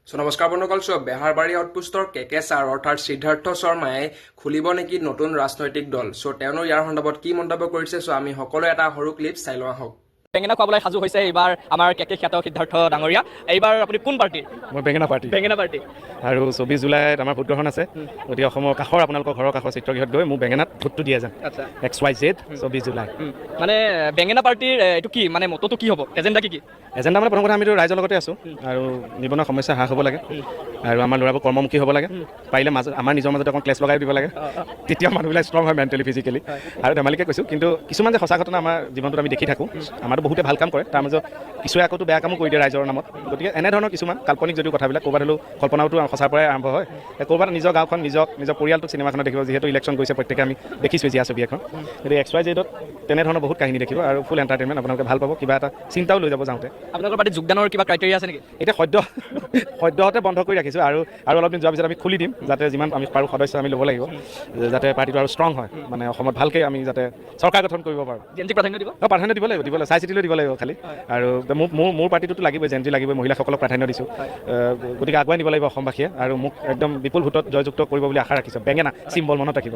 নমস্কাৰ বন্ধুসকল, বেহাৰবাৰী আউটপোষ্টৰ কেকে ছাৰ অৰ্থাৎ সিদ্ধাৰ্থ শৰ্মাই খুলিব নেকি নতুন ৰাজনৈতিক দল। তেওঁ ইয়াৰ সন্দৰ্ভত কি মন্তব্য কৰিছে আমি সকলোৱে এটা সৰু ক্লিপ চাই লোৱা হওক। বেঙেনা খুৱাবলৈ সাজু হৈছে এইবাৰ আমাৰ কেকে খ্যাত সিদ্ধাৰ্থ ডাঙৰীয়া। এইবাৰ আপুনি কোন পাৰ্টিৰ? মই বেঙেনা পাৰ্টি। বেঙেনা পাৰ্টি। আৰু 24 জুলাইত আমাৰ ভোটগ্ৰহণ আছে, গতিকে অসমৰ কাষৰ আপোনালোকৰ ঘৰৰ কাষৰ চিত্ৰগৃহত গৈ মোৰ বেঙেনাত ভোটটো দিয়া যাম। XYZ 24 July. মানে বেঙেনা পাৰ্টিৰ এইটো কি মানে মতটো কি হ'ব, এজেণ্ডা কি? এজেণ্ডা মানে প্ৰথম কথা আমিতো ৰাইজৰ লগতে আছোঁ আৰু নিবনুৱা সমস্যা হ্ৰাস হ'ব লাগে আৰু আমাৰ ল'ৰাবোৰ কৰ্মমুখী হ'ব লাগে, পাৰিলে আমাৰ নিজৰ মাজতে অকণ ক্লেছ লগাই দিব লাগে, তেতিয়া মানুহবিলাক ষ্ট্ৰং হয় মেণ্টেলি ফিজিকেলি। আৰু ধেমালিকে কৈছোঁ, কিন্তু কিছুমান যে সঁচা ঘটনা আমাৰ জীৱনটোত আমি দেখি থাকোঁ, আমাৰতো বহুতে ভাল কাম কৰে, তাৰ মাজত কিছুৱে আকৌতো বেয়া কামো কৰি দিয়ে ৰাইজৰ নামত। গতিকে এনেধৰণৰ কিছুমান কাল্পনিক যদিও কথাবিলাক ক'ৰবাত হ'লেও কল্পনাওতো সঁচাৰ পৰাই আৰম্ভ হয়। ক'ৰবাত নিজৰ গাঁওখন নিজৰ পৰিয়ালটোক চিনেমাখনত দেখিব, যিহেতু ইলেকশ্যন গৈছে প্ৰত্যেকে আমি দেখিছোঁ জীয়া ছবি এখন। গতিকে XYZ তেনেধৰণৰ বহুত কাহিনী দেখিব আৰু ফুল এণ্টাৰটেইনমেণ্ট আপোনালোকে ভাল পাব, কিবা এটা চিন্তাও লৈ যাব যাওঁতে। আপোনালোকৰ পাৰ্টিত যোগদানৰ কিবা ক্ৰাইটেৰিয়া আছে নেকি? এতিয়া সদ্যহতে বন্ধ কৰি ৰাখিছোঁ আৰু অলপ দিন যোৱাৰ পিছত আমি খুলি দিম, যাতে যিমান আমি পাৰোঁ সদস্য আমি ল'ব লাগিব, যাতে পাৰ্টিটো আৰু ষ্ট্ৰং হয়, মানে অসমত ভালকৈ আমি যাতে চৰকাৰ গঠন কৰিব পাৰোঁ। জেনজি প্ৰাধান্য দিব? প্ৰাধান্য দিব লাগিব, চাই চিতি লৈ দিব লাগিব খালি। আৰু মোৰ পাৰ্টিটোতো লাগিবই, জেনজি লাগিবই, মহিলাসকলক প্ৰাধান্য দিছোঁ। গতিকে আগুৱাই নিব লাগিব অসমবাসীয়ে আৰু মোক একদম বিপুল ভোটত জয়যুক্ত কৰিব বুলি আশা ৰাখিছোঁ। বেঙেনা চিম্বল মনত ৰাখিব।